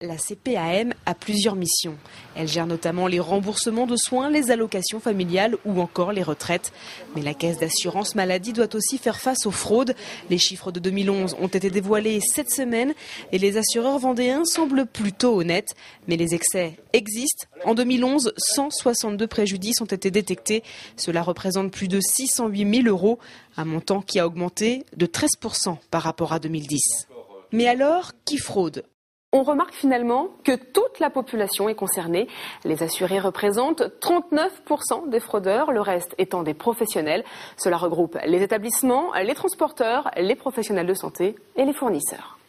La CPAM a plusieurs missions. Elle gère notamment les remboursements de soins, les allocations familiales ou encore les retraites. Mais la caisse d'assurance maladie doit aussi faire face aux fraudes. Les chiffres de 2011 ont été dévoilés cette semaine et les assureurs vendéens semblent plutôt honnêtes. Mais les excès existent. En 2011, 162 préjudices ont été détectés. Cela représente plus de 608 000 €, un montant qui a augmenté de 13% par rapport à 2010. Mais alors, qui fraude ? On remarque finalement que toute la population est concernée. Les assurés représentent 39% des fraudeurs, le reste étant des professionnels. Cela regroupe les établissements, les transporteurs, les professionnels de santé et les fournisseurs.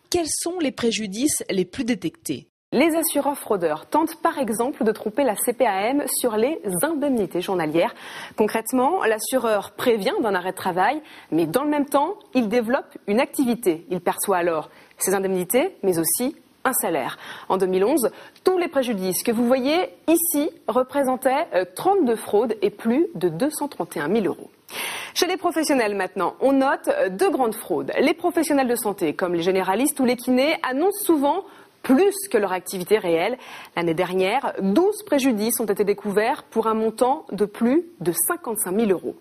Quels sont les préjudices les plus détectés ? Les assureurs fraudeurs tentent par exemple de tromper la CPAM sur les indemnités journalières. Concrètement, l'assureur prévient d'un arrêt de travail, mais dans le même temps, il développe une activité. Il perçoit alors ses indemnités, mais aussi un salaire. En 2011, tous les préjudices que vous voyez ici représentaient 32 fraudes et plus de 231 000 €. Chez les professionnels maintenant, on note deux grandes fraudes. Les professionnels de santé, comme les généralistes ou les kinés, annoncent souvent plus que leur activité réelle. L'année dernière, 12 préjudices ont été découverts pour un montant de plus de 55 000 €.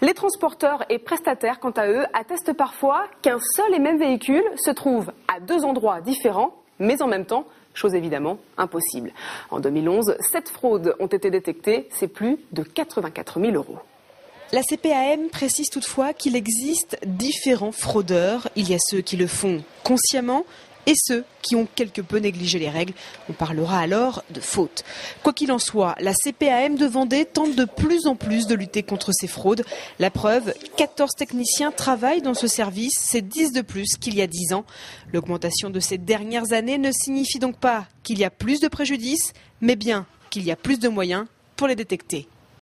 Les transporteurs et prestataires, quant à eux, attestent parfois qu'un seul et même véhicule se trouve à deux endroits différents, mais en même temps, chose évidemment impossible. En 2011, 7 fraudes ont été détectées, c'est plus de 84 000 €. La CPAM précise toutefois qu'il existe différents fraudeurs. Il y a ceux qui le font consciemment et ceux qui ont quelque peu négligé les règles. On parlera alors de faute. Quoi qu'il en soit, la CPAM de Vendée tente de plus en plus de lutter contre ces fraudes. La preuve, 14 techniciens travaillent dans ce service, c'est 10 de plus qu'il y a 10 ans. L'augmentation de ces dernières années ne signifie donc pas qu'il y a plus de préjudices, mais bien qu'il y a plus de moyens pour les détecter.